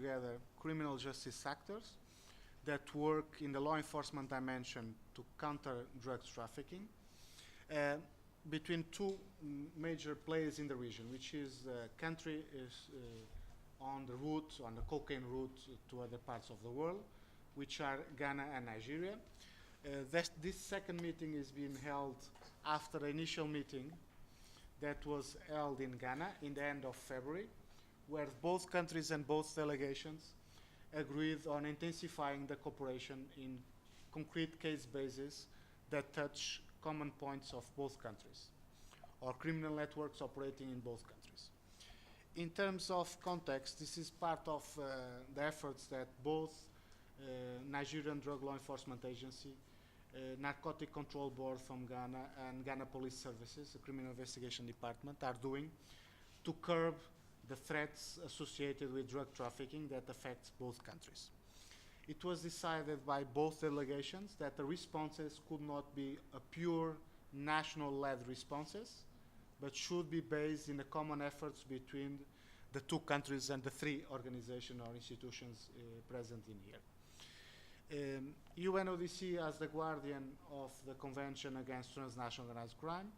together criminal justice actors that work in the law enforcement dimension to counter drugs trafficking between two major players in the region, which is the country is on the route, on the cocaine route to other parts of the world, which are Ghana and Nigeria. This second meeting is being held after the initial meeting that was held in Ghana in the end of February, where both countries and both delegations agreed on intensifying the cooperation in concrete case bases that touch common points of both countries, or criminal networks operating in both countries. In terms of context, this is part of the efforts that both Nigerian Drug Law Enforcement Agency, Narcotic Control Board from Ghana, and Ghana Police Services, the Criminal Investigation Department, are doing to curb the threats associated with drug trafficking that affects both countries. It was decided by both delegations that the responses could not be a pure national-led responses, but should be based in the common efforts between the two countries and the three organizations or institutions present in here. UNODC, as the guardian of the Convention Against Transnational Organized Crime,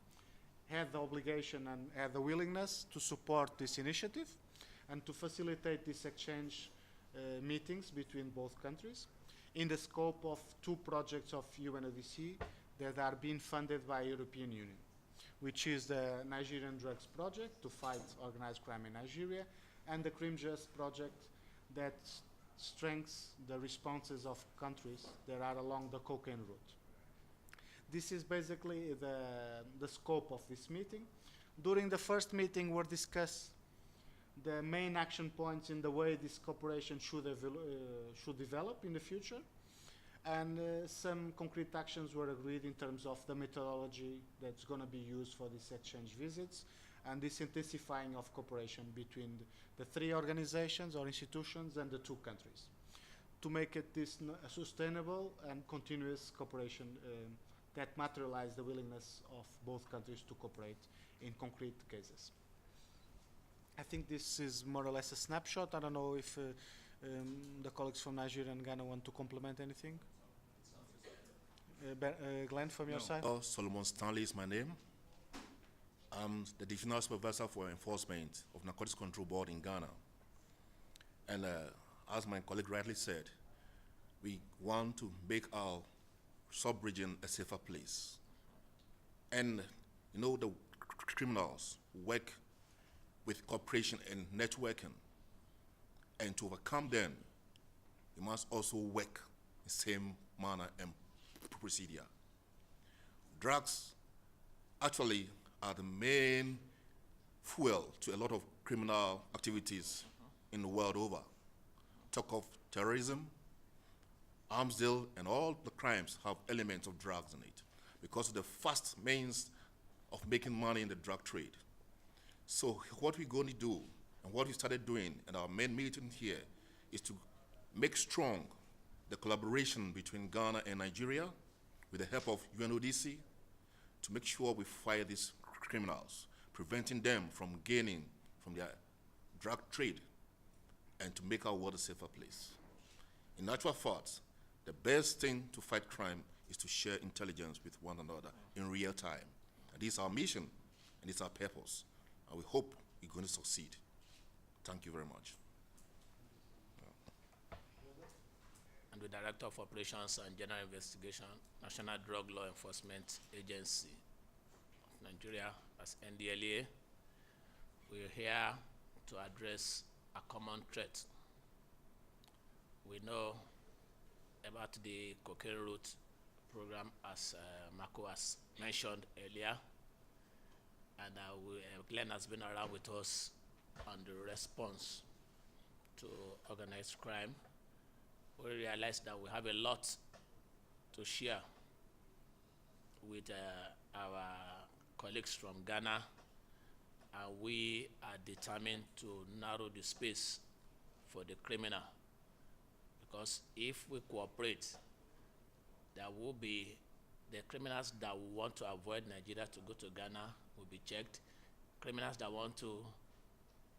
had the obligation and had the willingness to support this initiative and to facilitate this exchange meetings between both countries in the scope of two projects of UNODC that are being funded by European Union, which is the Nigerian Drugs Project to fight organized crime in Nigeria, and the CrimJust project that strengthens the responses of countries that are along the cocaine route. This is basically the scope of this meeting. During the first meeting, were discussed the main action points in the way this cooperation should develop in the future, and some concrete actions were agreed in terms of the methodology that's going to be used for these exchange visits and this intensifying of cooperation between the three organizations or institutions and the two countries to make it this sustainable and continuous cooperation that materialize the willingness of both countries to cooperate in concrete cases. I think this is more or less a snapshot. I don't know if the colleagues from Nigeria and Ghana want to complement anything. Glenn, from your side? Solomon Stanley is my name. I'm the Divisional Supervisor for Enforcement of Narcotics Control Board in Ghana. And as my colleague rightly said, we want to make our sub-region a safer place. And you know, the criminals work with cooperation and networking. And to overcome them, you must also work in the same manner and procedure. Drugs actually are the main fuel to a lot of criminal activities in the world over. Talk of terrorism, arms deal, and all the crimes have elements of drugs in it because of the fast means of making money in the drug trade. So what we're going to do and what we started doing in our main meeting here is to make strong the collaboration between Ghana and Nigeria with the help of UNODC to make sure we fight these criminals, preventing them from gaining from their drug trade and to make our world a safer place. In actual fact, the best thing to fight crime is to share intelligence with one another in real time. And this is our mission and it's our purpose. And we hope we're going to succeed. Thank you very much. And the Director of Operations and General Investigation, National Drug Law Enforcement Agency of Nigeria, as NDLEA. We're here to address a common threat. We know about the cocaine route program, as Marco has mentioned earlier, and Glenn has been around with us on the response to organized crime. We realize that we have a lot to share with our colleagues from Ghana, and we are determined to narrow the space for the criminal. Because if we cooperate, there will be the criminals that want to avoid Nigeria to go to Ghana will be checked. Criminals that want to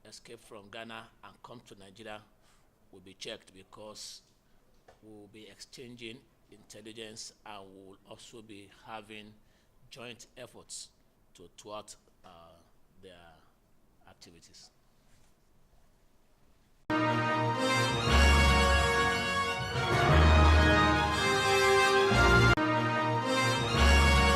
escape from Ghana and come to Nigeria will be checked because we'll be exchanging intelligence and we'll also be having joint efforts to thwart their activities.